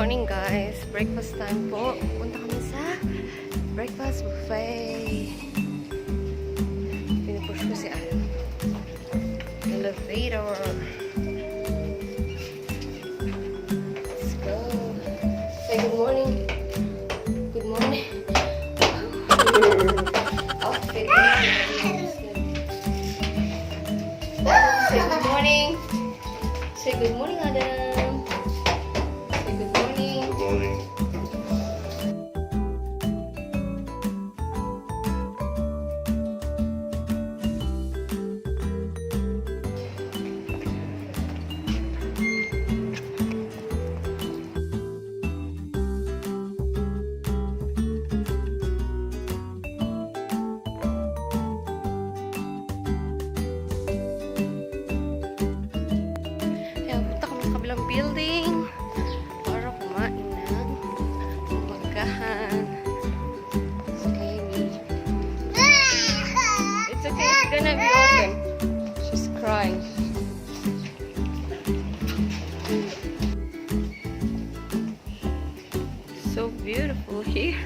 morning guys. Breakfast time po. Punta kami sa breakfast buffet. Pinupush ko si Ano. Elevator. Let's go. Say good morning. Good morning. Outfit. Say good morning. Say good morning, Adam. Say good morning. Good morning. Building para kumain ng magkain. It's okay, it's gonna be open. She's crying. So beautiful here.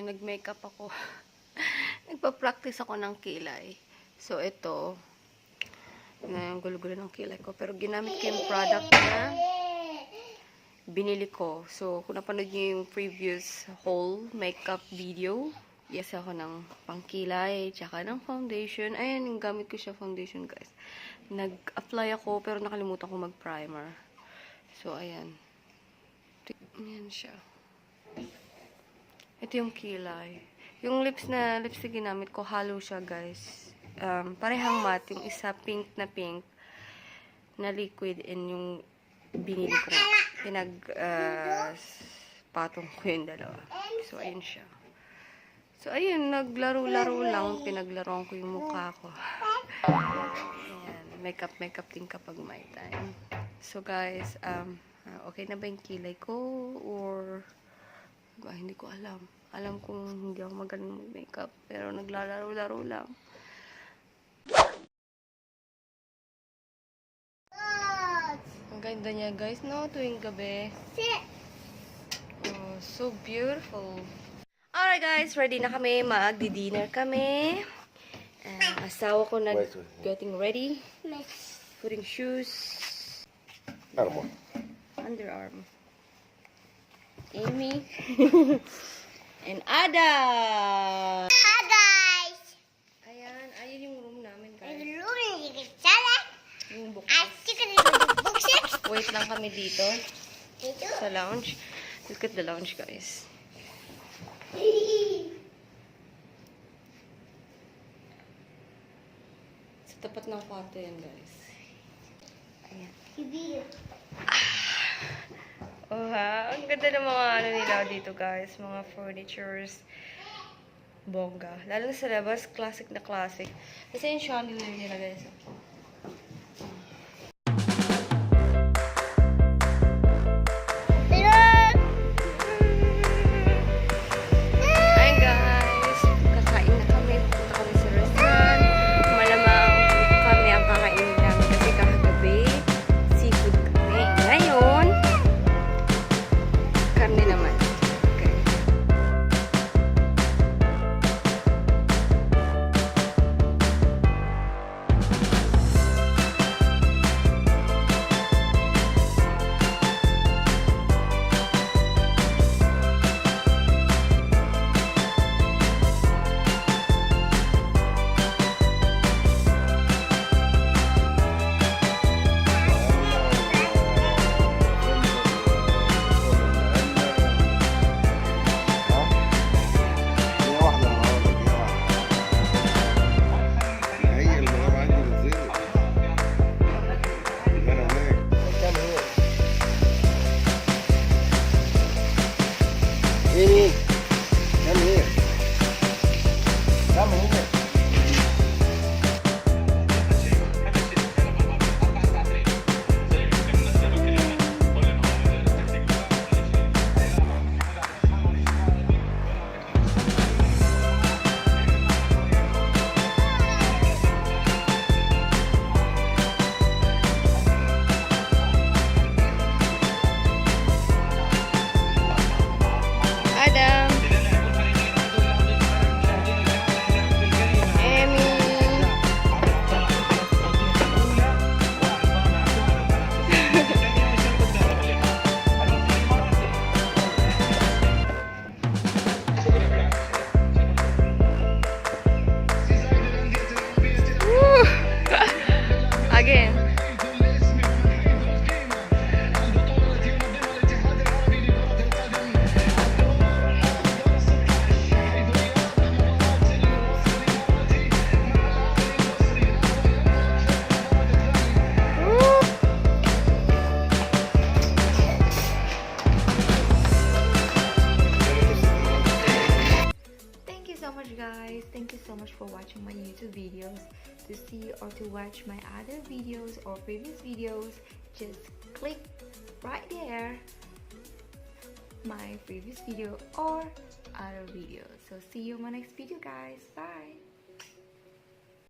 Nag-makeup ako. Nagpa-practice ako ng kilay. So, ito. Yung gulo-gulo ng kilay ko. Pero ginamit ko yung product na binili ko. So, kung napanood nyo yung previous whole makeup video, yes ako ng pangkilay, tsaka ng foundation. Ayan, yung gamit ko siya foundation, guys. Nag-apply ako, pero nakalimutan ko mag-primer. So, ayan. Ayan siya. Ito yung kilay. Yung lipstick ginamit ko, halo siya, guys. Parehang matte. Yung isa pink na liquid, and yung binili ko nga. Patong ko yung dalawa. So, ayun siya. So, ayun, naglaro-laro lang. Pinaglaruan ko yung mukha ko. Ayan, makeup din kapag may time. So, guys, okay na ba yung kilay ko? Or hindi ko alam. Alam kong hindi ako magaling mag-makeup. Pero naglalaro-laro lang. Ang ganda niya, guys, no? Tuwing gabi. Oh, so beautiful. Alright, guys. Ready na kami. Magdi-dinner kami. Asawa ko getting ready. Putting shoes. Underarm. Amy. And Ada. Hi guys. Ayan yung room namin, guys. Yung bookshelf. Wait lang kami dito. Sa lounge. Look at the lounge, guys. Sa tapat ng kwarto yan, guys. Ayan. Oh ha, ang ganda ng mga ano nila dito, guys, mga furnitures. bongga. Lalo sa labas, classic na classic. Kasi yung chandelier nila, guys. Hi guys! Kakain na kami. Punta kami sa restaurant. Malamang kami ang kakainin namin kasi kakagabi seafood kami. Ngayon, karne naman. Okay. Ini, come here. Come here. Adam. Emmy. Woo! Again. Thank you so much guys. Thank you so much for watching my YouTube videos. To see or to watch my other videos or previous videos, just click right there my previous video or other video. So see you in my next video guys. Bye.